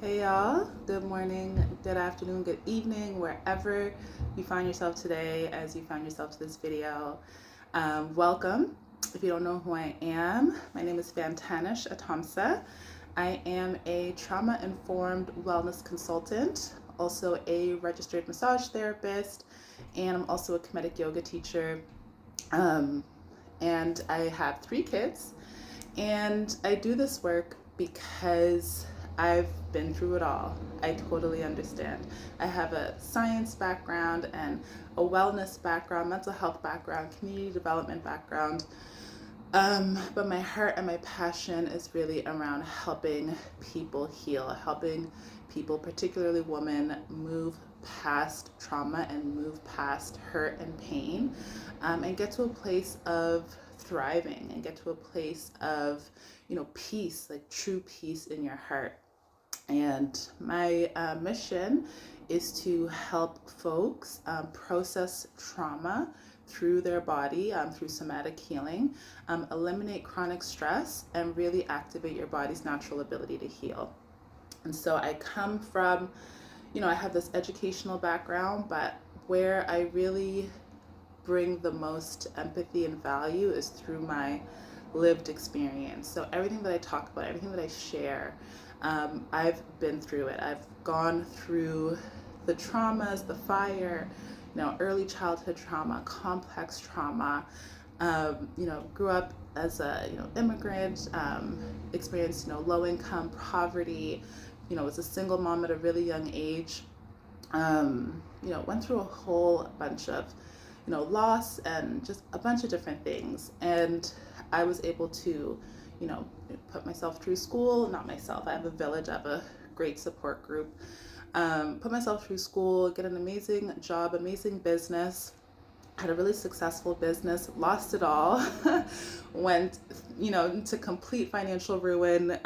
Hey y'all, good morning, good afternoon, good evening, wherever you find yourself today as you find yourself to this video. Welcome. If you don't know who I am, my name is Fantanish Atomsa. I am a trauma-informed wellness consultant, also a registered massage therapist, and I'm also a comedic yoga teacher. Um, and I have 3 kids. And I do this work because I've been through it all. I totally understand. I have a science background and a wellness background, mental health background, community development background. But my heart and my passion is really around helping people heal, helping people, particularly women, move past trauma and move past hurt and pain, and get to a place of thriving and get to a place of, peace, like true peace in your heart. And my mission is to help folks process trauma through their body, through somatic healing, eliminate chronic stress, and really activate your body's natural ability to heal. And so I come from, I have this educational background, but where I really bring the most empathy and value is through my lived experience. So everything that I talk about, everything that I share, I've been through it. I've gone through the traumas, the fire, early childhood trauma, complex trauma. Grew up as a immigrant, experienced low income, poverty. Was a single mom at a really young age. Went through a whole bunch of loss and just a bunch of different things. And I was able to, you know, put myself through school. Not myself, I have a village, I have a great support group. Put myself through school, get an amazing job, amazing business. Had a really successful business, lost it all, went, to complete financial ruin,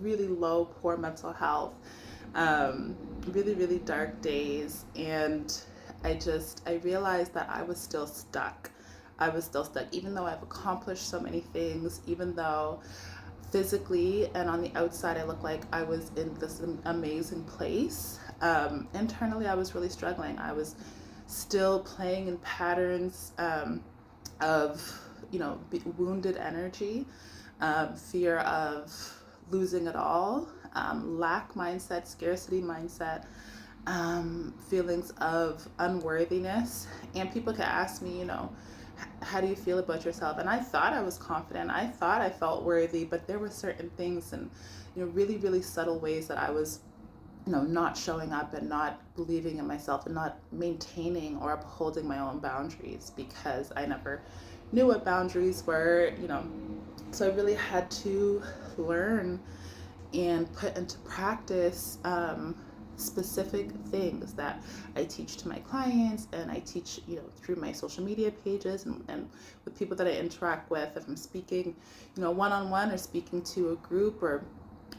really low, poor mental health, really, really dark days. And I realized that I was still stuck. I was still stuck, even though I've accomplished so many things, even though physically and on the outside I looked like I was in this amazing place. Internally, I was really struggling. I was still playing in patterns of, wounded energy, fear of losing it all, lack mindset, scarcity mindset, feelings of unworthiness. And people could ask me, how do you feel about yourself? And I thought I was confident. I thought I felt worthy, but there were certain things and, really, really subtle ways that I was, not showing up and not believing in myself and not maintaining or upholding my own boundaries because I never knew what boundaries were, So I really had to learn and put into practice specific things that I teach to my clients and I teach, through my social media pages and with people that I interact with. If I'm speaking, one-on-one or speaking to a group or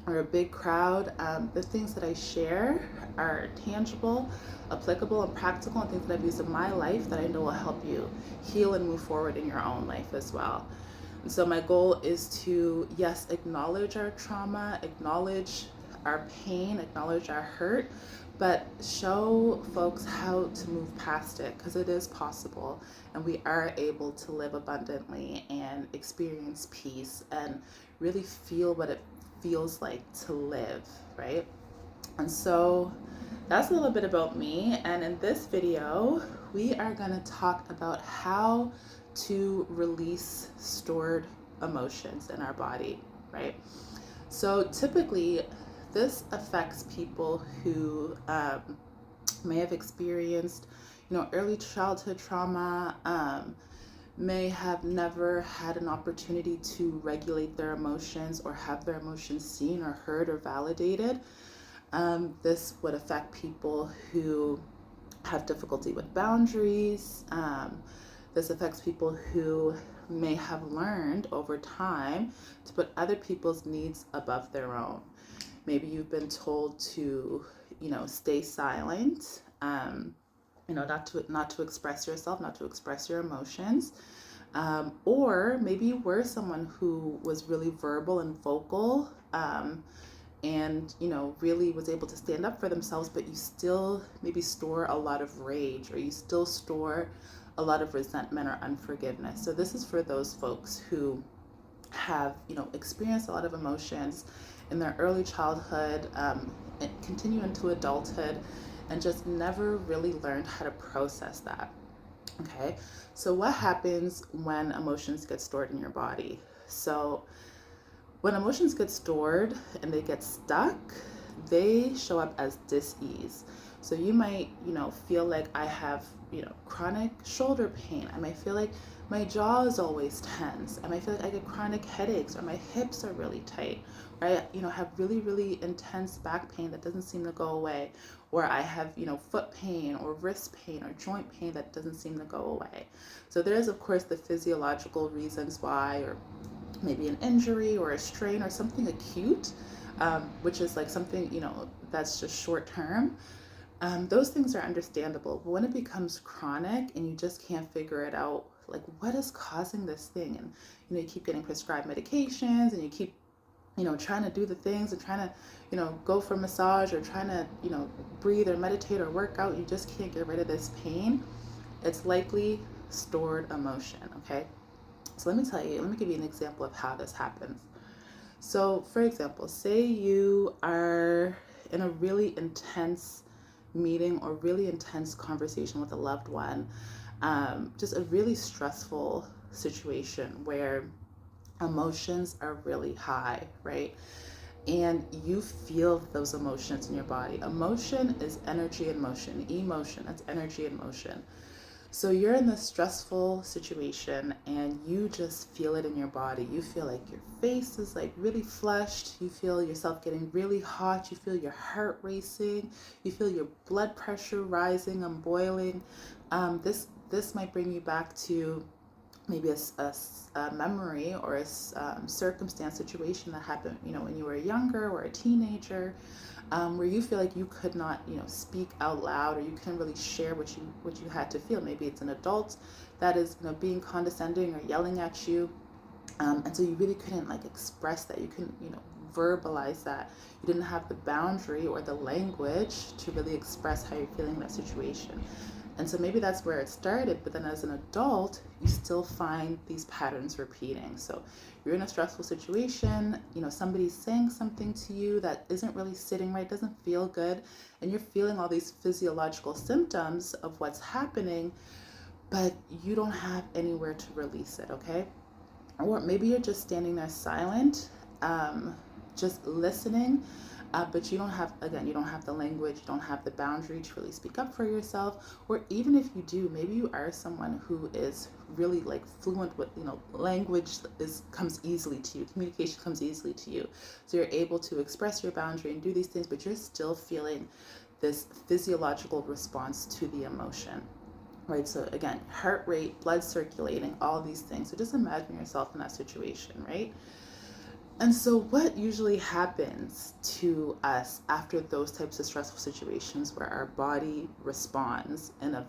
a big crowd, the things that I share are tangible, applicable, and practical, and things that I've used in my life that I know will help you heal and move forward in your own life as well. And so my goal is to, yes, acknowledge our trauma, acknowledge our pain, acknowledge our hurt, but show folks how to move past it because it is possible and we are able to live abundantly and experience peace and really feel what it feels like to live, right? And so that's a little bit about me. And in this video, we are going to talk about how to release stored emotions in our body, right? So typically, this affects people who may have experienced, early childhood trauma, may have never had an opportunity to regulate their emotions or have their emotions seen or heard or validated. This would affect people who have difficulty with boundaries. This affects people who may have learned over time to put other people's needs above their own. Maybe you've been told to, stay silent, not to express yourself, not to express your emotions. Or maybe you were someone who was really verbal and vocal, and, you know, really was able to stand up for themselves, but you still maybe store a lot of rage, or you still store a lot of resentment or unforgiveness. So this is for those folks who have, you know, experienced a lot of emotions in their early childhood, and continue into adulthood, and just never really learned how to process that. Okay, so what happens when emotions get stored in your body? So when emotions get stored and they get stuck, they show up as dis-ease. So you might, you know, feel like I have, you know, chronic shoulder pain. I might feel like my jaw is always tense. I might feel like I get chronic headaches, or my hips are really tight. Or I, you know, have really, really intense back pain that doesn't seem to go away. Or I have, you know, foot pain or wrist pain or joint pain that doesn't seem to go away. So there's, of course, the physiological reasons why, or maybe an injury or a strain or something acute, which is like something, you know, that's just short term. Those things are understandable. But when it becomes chronic and you just can't figure it out, like what is causing this thing? And, you know, you keep getting prescribed medications, and you keep, you know, trying to do the things, and trying to, you know, go for massage, or trying to, you know, breathe or meditate or work out. You just can't get rid of this pain. It's likely stored emotion, okay? So let me give you an example of how this happens. So, for example, say you are in a really intense meeting or really intense conversation with a loved one, just a really stressful situation where emotions are really high, right? And you feel those emotions in your body. Emotion is energy in motion. Emotion, that's energy in motion. So you're in this stressful situation and you just feel it in your body. You feel like your face is like really flushed. You feel yourself getting really hot. You feel your heart racing. You feel your blood pressure rising and boiling. This might bring you back to maybe a memory or a circumstance, situation that happened, you know, when you were younger or a teenager, where you feel like you could not, you know, speak out loud, or you couldn't really share what you had to feel. Maybe it's an adult that is, you know, being condescending or yelling at you, and so you really couldn't like express that. You couldn't, you know, verbalize that. You didn't have the boundary or the language to really express how you're feeling in that situation. And so maybe that's where it started, but then as an adult, you still find these patterns repeating. So you're in a stressful situation, you know, somebody's saying something to you that isn't really sitting right, doesn't feel good, and you're feeling all these physiological symptoms of what's happening, but you don't have anywhere to release it, okay? Or maybe you're just standing there silent, just listening, but you don't have, again, you don't have the language, you don't have the boundary to really speak up for yourself. Or even if you do, maybe you are someone who is really like fluent with, you know, language comes easily to you, communication comes easily to you, so you're able to express your boundary and do these things, but you're still feeling this physiological response to the emotion. Right, so again, heart rate, blood circulating, all these things. So just imagine yourself in that situation, right? And so, what usually happens to us after those types of stressful situations where our body responds in a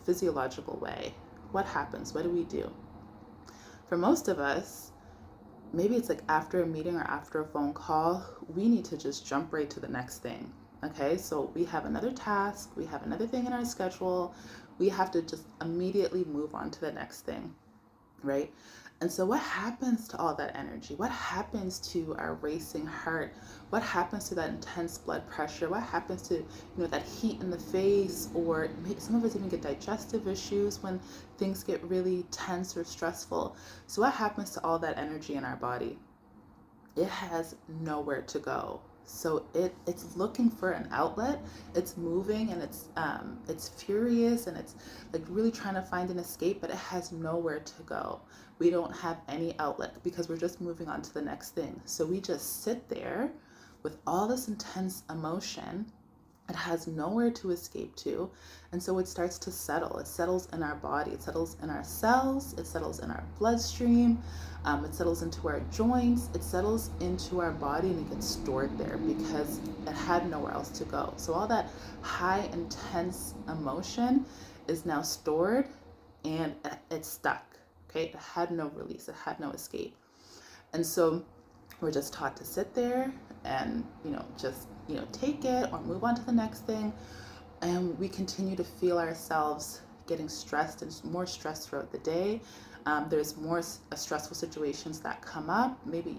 physiological way? What happens? What do we do? For most of us, maybe it's like after a meeting or after a phone call, we need to just jump right to the next thing. Okay, so we have another task, we have another thing in our schedule, we have to just immediately move on to the next thing, right? And so what happens to all that energy? What happens to our racing heart? What happens to that intense blood pressure? What happens to, you know, that heat in the face? Or maybe some of us even get digestive issues when things get really tense or stressful. So what happens to all that energy in our body? It has nowhere to go. So it's looking for an outlet. It's moving, and it's furious, and it's like really trying to find an escape, but it has nowhere to go. We don't have any outlet because we're just moving on to the next thing. So we just sit there with all this intense emotion. It has nowhere to escape to. And so it starts to settle. It settles in our body. It settles in our cells. It settles in our bloodstream. It settles into our joints. It settles into our body, and it gets stored there because it had nowhere else to go. So all that high, intense emotion is now stored, and it's stuck. Okay. It had no release. It had no escape. And so we're just taught to sit there and, just, take it or move on to the next thing. And we continue to feel ourselves getting stressed and more stressed throughout the day. There's more stressful situations that come up. Maybe,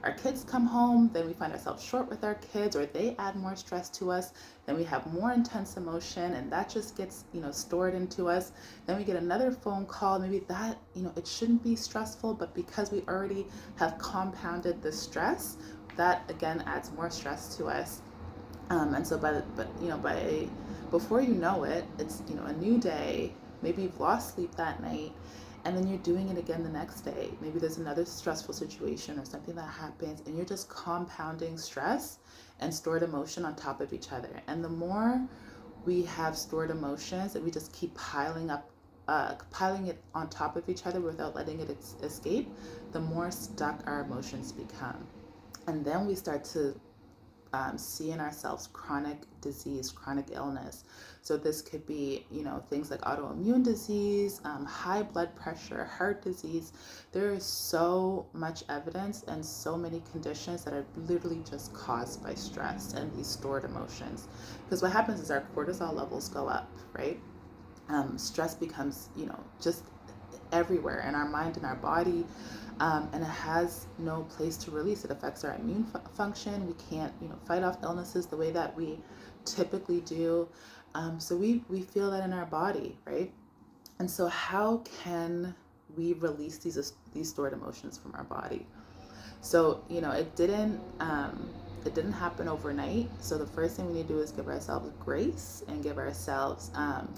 our kids come home, then we find ourselves short with our kids, or they add more stress to us. Then we have more intense emotion, and that just gets, stored into us. Then we get another phone call. Maybe that, it shouldn't be stressful, but because we already have compounded the stress, that again adds more stress to us. And so by before you know it, it's, a new day. Maybe you've lost sleep that night, and then you're doing it again the next day. Maybe there's another stressful situation or something that happens, and you're just compounding stress and stored emotion on top of each other. And the more we have stored emotions and we just keep piling it on top of each other without letting it escape, the more stuck our emotions become. And then we start to see in ourselves chronic disease, chronic illness. So this could be, things like autoimmune disease, high blood pressure, heart disease. There is so much evidence and so many conditions that are literally just caused by stress and these stored emotions. Because what happens is our cortisol levels go up, right? Stress becomes, just everywhere in our mind and our body, and it has no place to release. It affects our immune function. We can't, fight off illnesses the way that we typically do. So we feel that in our body, right? And so how can we release these stored emotions from our body? So, it didn't happen overnight. So the first thing we need to do is give ourselves grace and give ourselves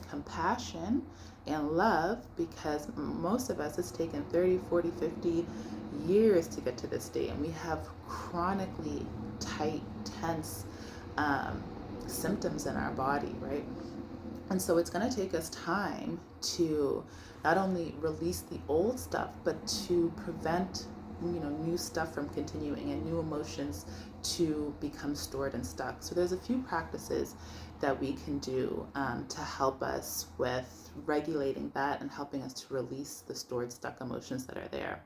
compassion and love, because most of us, it's taken 30, 40, 50 years to get to this day. And we have chronically tight, tense symptoms in our body, right? And so it's going to take us time to not only release the old stuff, but to prevent, new stuff from continuing and new emotions to become stored and stuck. So there's a few practices that we can do to help us with regulating that and helping us to release the stored, stuck emotions that are there.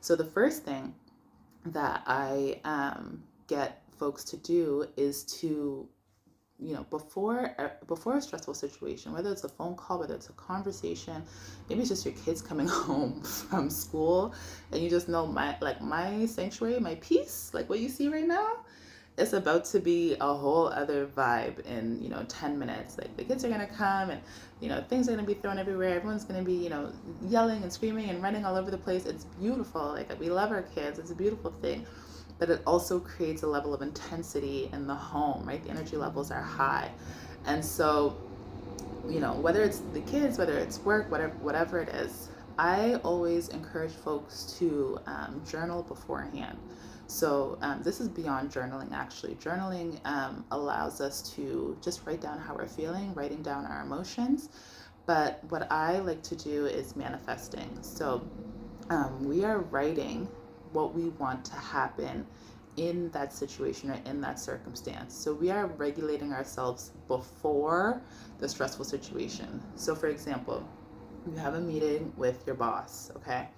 So the first thing that I get folks to do is to, before a stressful situation, whether it's a phone call, whether it's a conversation, maybe it's just your kids coming home from school, and you just know my sanctuary, my peace, like what you see right now, it's about to be a whole other vibe in 10 minutes. Like the kids are gonna come, and things are gonna be thrown everywhere. Everyone's gonna be yelling and screaming and running all over the place. It's beautiful. Like, we love our kids. It's a beautiful thing. But it also creates a level of intensity in the home, right? The energy levels are high. And so, whether it's the kids, whether it's work, whatever it is, I always encourage folks to journal beforehand. So this is beyond journaling, actually. Journaling allows us to just write down how we're feeling, writing down our emotions. But what I like to do is manifesting. So we are writing what we want to happen in that situation or in that circumstance. So we are regulating ourselves before the stressful situation. So for example, you have a meeting with your boss, okay?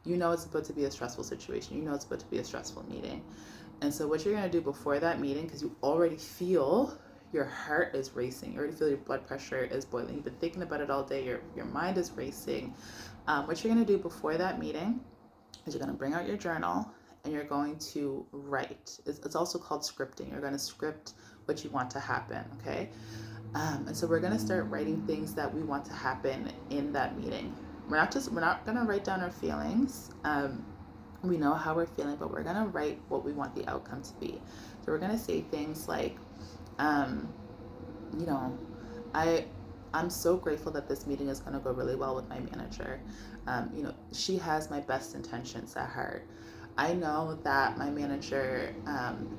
It's about to be a stressful situation. It's about to be a stressful meeting. And so what you're going to do before that meeting, because you already feel your heart is racing, you already feel your blood pressure is boiling, you've been thinking about it all day, your mind is racing. What you're going to do before that meeting is you're going to bring out your journal and you're going to write. It's also called scripting. You're going to script what you want to happen, okay? And so we're going to start writing things that we want to happen in that meeting. We're not going to write down our feelings. We know how we're feeling, but we're going to write what we want the outcome to be. So we're going to say things like, I'm so grateful that this meeting is going to go really well with my manager. She has my best intentions at heart. I know that my manager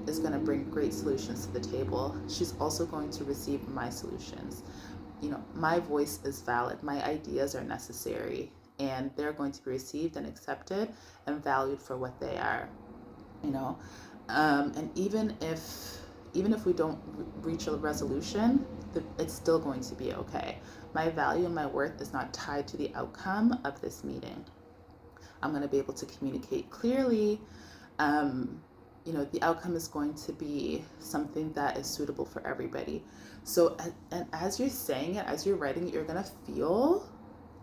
is going to bring great solutions to the table. She's also going to receive my solutions. My voice is valid. My ideas are necessary, and they're going to be received and accepted and valued for what they are. And even if we don't reach a resolution, it's still going to be okay. My value and my worth is not tied to the outcome of this meeting. I'm going to be able to communicate clearly. the outcome is going to be something that is suitable for everybody. So, and as you're saying it, as you're writing it, you're going to feel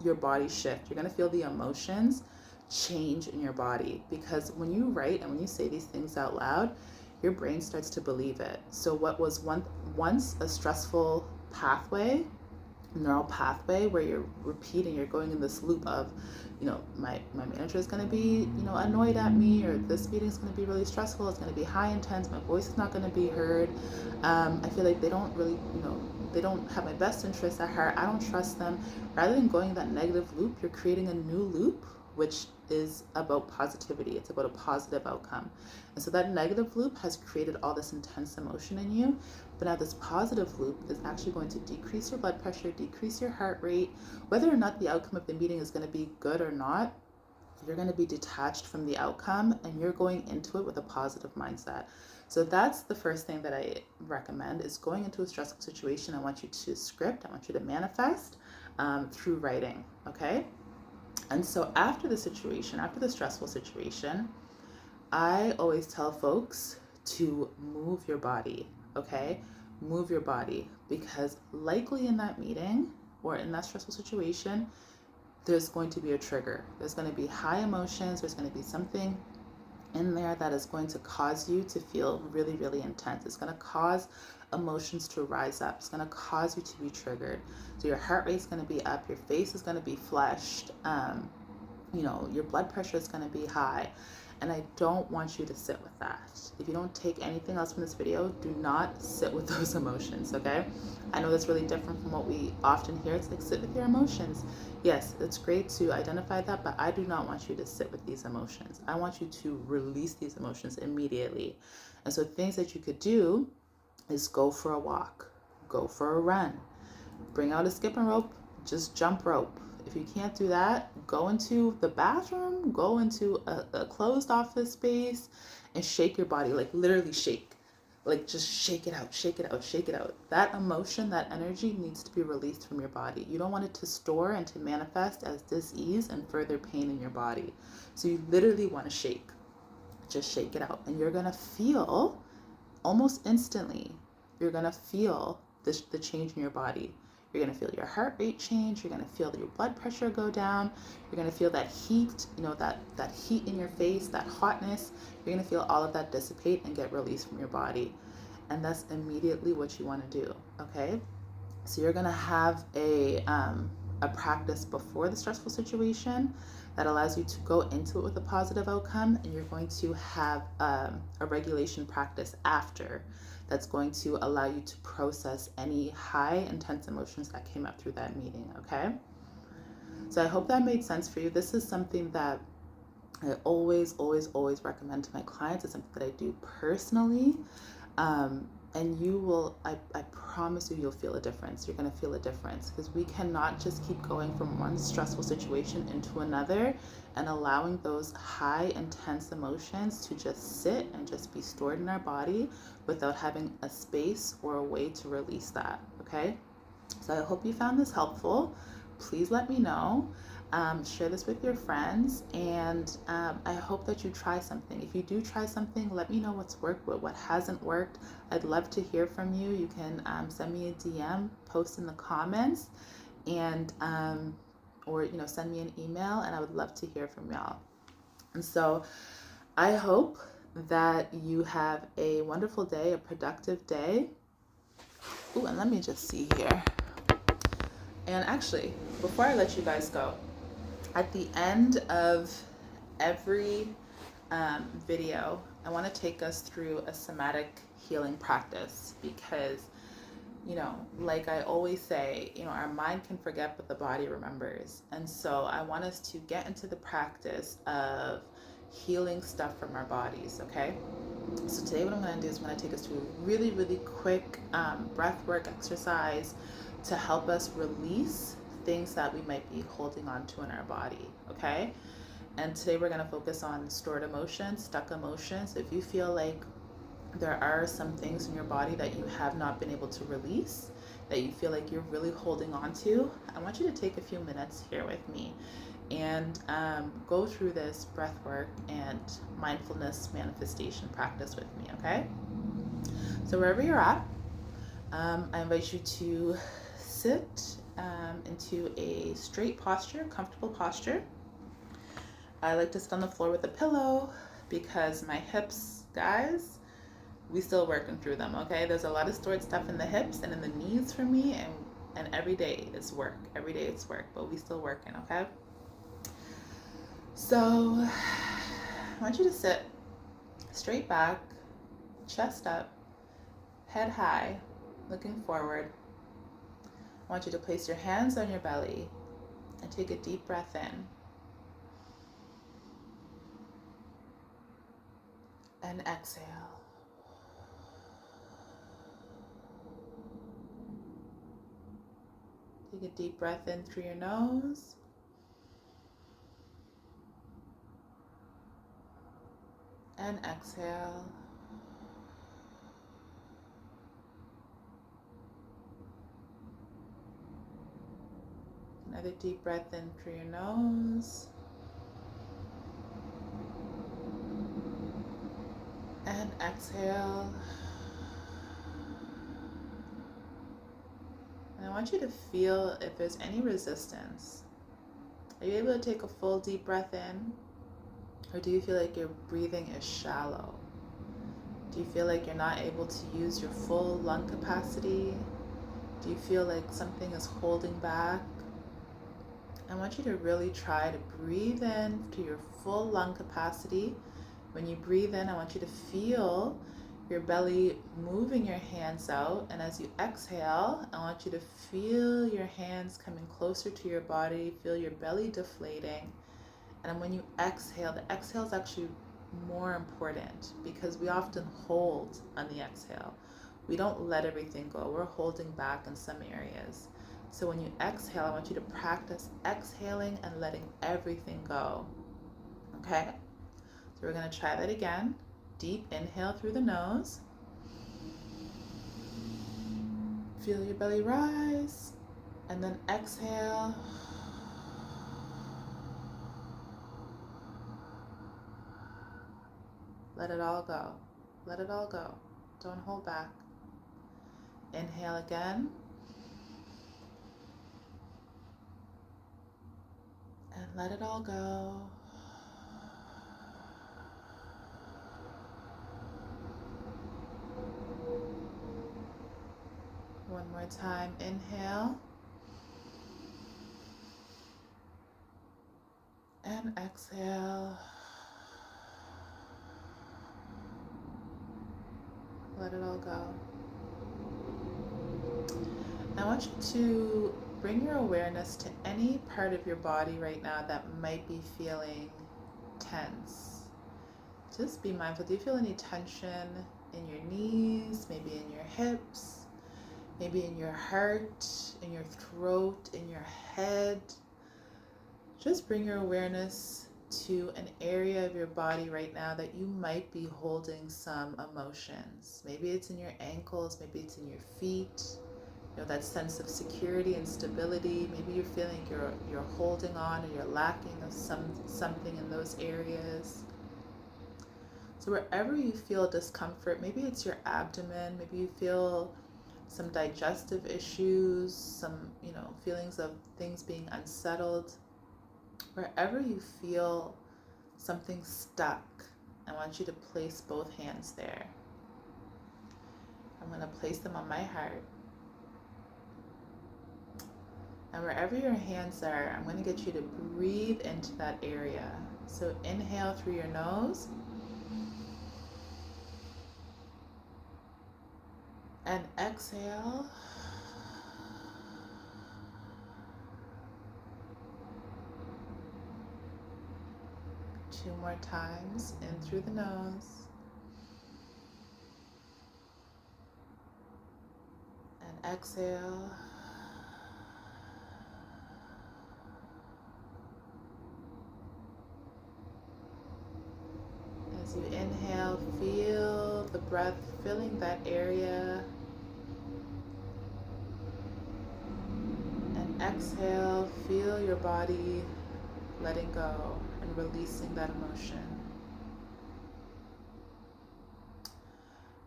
your body shift. You're going to feel the emotions change in your body, because when you write and when you say these things out loud, your brain starts to believe it. So what was once a stressful neural pathway where you're repeating, you're going in this loop of, my manager is going to be, annoyed at me, or this meeting is going to be really stressful, it's going to be high intense, my voice is not going to be heard, I feel like they don't really, they don't have my best interests at heart, I don't trust them. Rather than going in that negative loop, you're creating a new loop, which is about positivity. It's about a positive outcome. And so that negative loop has created all this intense emotion in you. But now this positive loop is actually going to decrease your blood pressure, decrease your heart rate. Whether or not the outcome of the meeting is going to be good or not, you're going to be detached from the outcome and you're going into it with a positive mindset. So that's the first thing that I recommend, is going into a stressful situation. I want you to script, I want you to manifest through writing, okay? And so after the stressful situation, I always tell folks to move your body, okay? Move your body, because likely in that meeting or in that stressful situation, there's going to be a trigger. There's going to be high emotions. There's going to be something in there that is going to cause you to feel really, really intense. It's going to cause emotions to rise up. It's going to cause you to be triggered. So your heart rate's going to be up. Your face is going to be flushed. Your blood pressure is going to be high. And I don't want you to sit with that. If you don't take anything else from this video, do not sit with those emotions, okay? I know that's really different from what we often hear. It's like, sit with your emotions. Yes, it's great to identify that, but I do not want you to sit with these emotions. I want you to release these emotions immediately. And so things that you could do is go for a walk, go for a run, bring out a skipping rope, just jump rope. If you can't do that, go into the bathroom, go into a closed office space and shake your body, like literally shake. Like just shake it out, shake it out, shake it out. That emotion, that energy needs to be released from your body. You don't want it to store and to manifest as dis-ease and further pain in your body. So you literally want to shake. Just shake it out. And you're going to feel almost instantly, you're going to feel the change in your body. You're going to feel your heart rate change. You're going to feel your blood pressure go down. You're going to feel that heat, that heat in your face, that hotness. You're going to feel all of that dissipate and get released from your body. And that's immediately what you want to do, okay? So you're going to have a practice before the stressful situation that allows you to go into it with a positive outcome, and you're going to have a regulation practice after that's going to allow you to process any high intense emotions that came up through that meeting, okay? So I hope that made sense for you. This is something that I always recommend to my clients. It's something that I do personally. And you will, I promise you'll feel a difference. You're going to feel a difference, because we cannot just keep going from one stressful situation into another and allowing those high, intense emotions to just sit and just be stored in our body without having a space or a way to release that, okay? So I hope you found this helpful. Please let me know. Share this with your friends, and I hope that you try something. If you do try something, let me know what's worked, what hasn't worked. I'd love to hear from you. You can send me a DM, post in the comments, and or send me an email, and I would love to hear from y'all. And so I hope that you have a wonderful day, a productive day. Ooh, and let me just see here. And actually, before I let you guys go, at the end of every video, I want to take us through a somatic healing practice, because, like I always say, our mind can forget, but the body remembers. And so I want us to get into the practice of healing stuff from our bodies, okay? So today what I'm going to do is I'm going to take us to a really, really quick breath work exercise to help us release things that we might be holding on to in our body, okay? And today we're going to focus on stored emotions, stuck emotions. So if you feel like there are some things in your body that you have not been able to release, that you feel like you're really holding on to, I want you to take a few minutes here with me. and go through this breath work and mindfulness manifestation practice with me, okay? So wherever you're at, I invite you to sit into a straight posture, comfortable posture. I like to sit on the floor with a pillow because my hips, guys, we still working through them, okay? There's a lot of stored stuff in the hips and in the knees for me, and every day it's work. Every day it's work, but we still working, okay? So I want you to sit straight back, chest up, head high, looking forward. I want you to place your hands on your belly and take a deep breath in. And exhale. Take a deep breath in through your nose. And exhale. Another deep breath in through your nose. And exhale. And I want you to feel if there's any resistance. Are you able to take a full deep breath in? Or do you feel like your breathing is shallow? Do you feel like you're not able to use your full lung capacity? Do you feel like something is holding back? I want you to really try to breathe in to your full lung capacity. When you breathe in, I want you to feel your belly moving your hands out. And as you exhale, I want you to feel your hands coming closer to your body, feel your belly deflating. And when you exhale, the exhale is actually more important because we often hold on the exhale. We don't let everything go. We're holding back in some areas. So when you exhale, I want you to practice exhaling and letting everything go. Okay? So we're going to try that again. Deep inhale through the nose. Feel your belly rise. And then exhale. Let it all go. Let it all go. Don't hold back. Inhale again. And let it all go. One more time. Inhale. And exhale. Let it all go. I want you to bring your awareness to any part of your body right now that might be feeling tense. Just be mindful. Do you feel any tension in your knees, maybe in your hips, maybe in your heart, in your throat, in your head? Just bring your awareness to an area of your body right now that you might be holding some emotions. Maybe it's in your ankles, maybe it's in your feet. You know, that sense of security and stability. Maybe you're feeling you're holding on or you're lacking of something in those areas. So wherever you feel discomfort, maybe it's your abdomen, maybe you feel some digestive issues, some, feelings of things being unsettled. Wherever you feel something stuck, I want you to place both hands there. I'm going to place them on my heart. And wherever your hands are, I'm going to get you to breathe into that area. So inhale through your nose. And exhale. Two more times, in through the nose. And exhale. As you inhale, feel the breath filling that area. And exhale, feel your body letting go and releasing that emotion.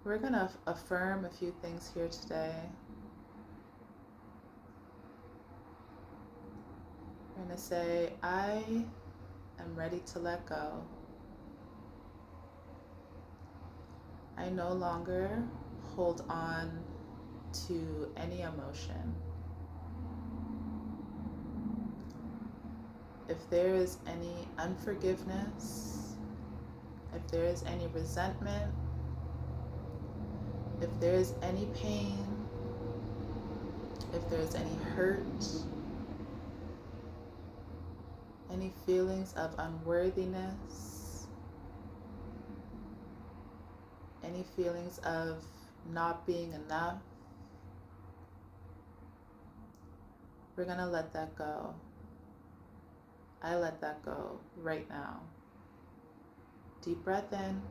We're going to affirm a few things here today. We're going to say, I am ready to let go. I no longer hold on to any emotion. If there is any unforgiveness, if there is any resentment, if there is any pain, if there is any hurt, any feelings of unworthiness, any feelings of not being enough, we're going to let that go. I let that go right now. Deep breath in.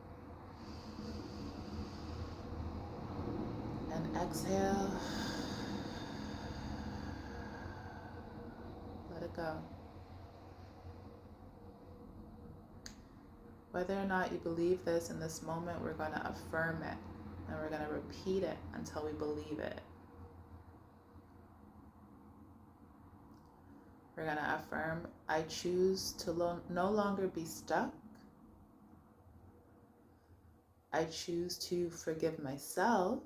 And exhale. Let it go. Whether or not you believe this in this moment, we're going to affirm it. And we're going to repeat it until we believe it. We're going to affirm, I choose to no longer be stuck. I choose to forgive myself.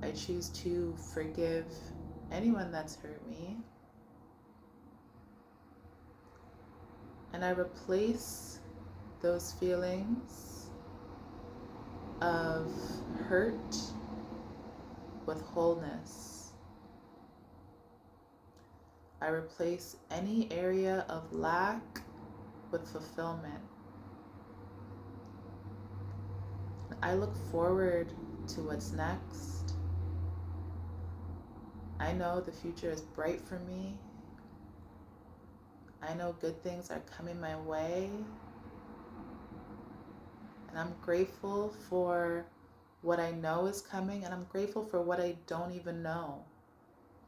I choose to forgive anyone that's hurt me. And I replace those feelings of hurt with wholeness. I replace any area of lack with fulfillment. I look forward to what's next. I know the future is bright for me. I know good things are coming my way. And I'm grateful for what I know is coming, and I'm grateful for what I don't even know,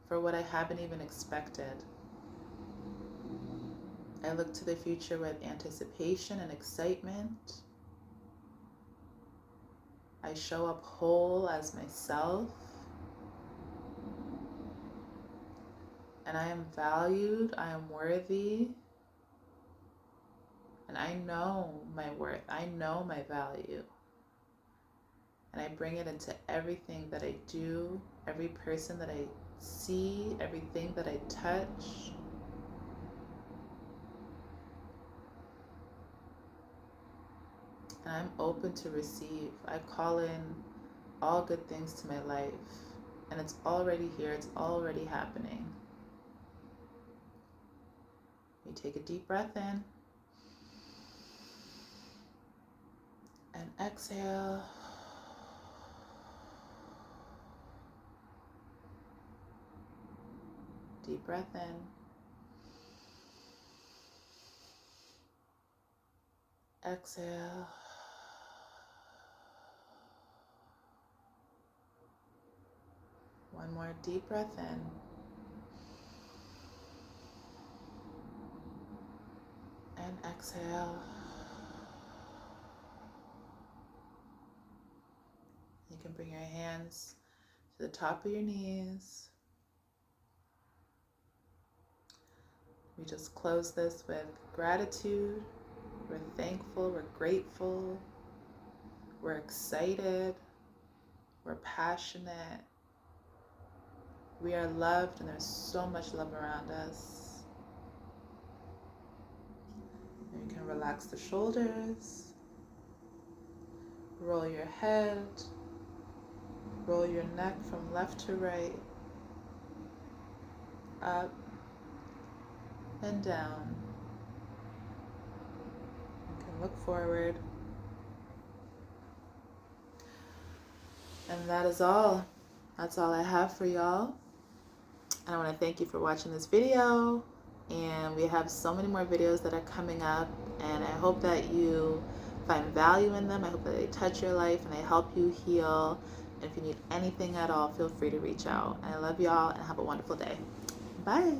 for what I haven't even expected. I look to the future with anticipation and excitement. I show up whole as myself. And I am valued, I am worthy, and I know my worth, I know my value. And I bring it into everything that I do, every person that I see, everything that I touch. And I'm open to receive. I call in all good things to my life, and it's already here, it's already happening. You take a deep breath in and exhale. Deep breath in. Exhale. One more deep breath in. And exhale. You can bring your hands to the top of your knees. We just close this with gratitude. We're thankful, we're grateful, we're excited, we're passionate. We are loved, and there's so much love around us. You can relax the shoulders, roll your head, roll your neck from left to right, up and down. You can look forward. And that is all. That's all I have for y'all. And I want to thank you for watching this video. And we have so many more videos that are coming up, and I hope that you find value in them. I hope that they touch your life and they help you heal. And if you need anything at all, feel free to reach out. And I love y'all, and have a wonderful day. Bye.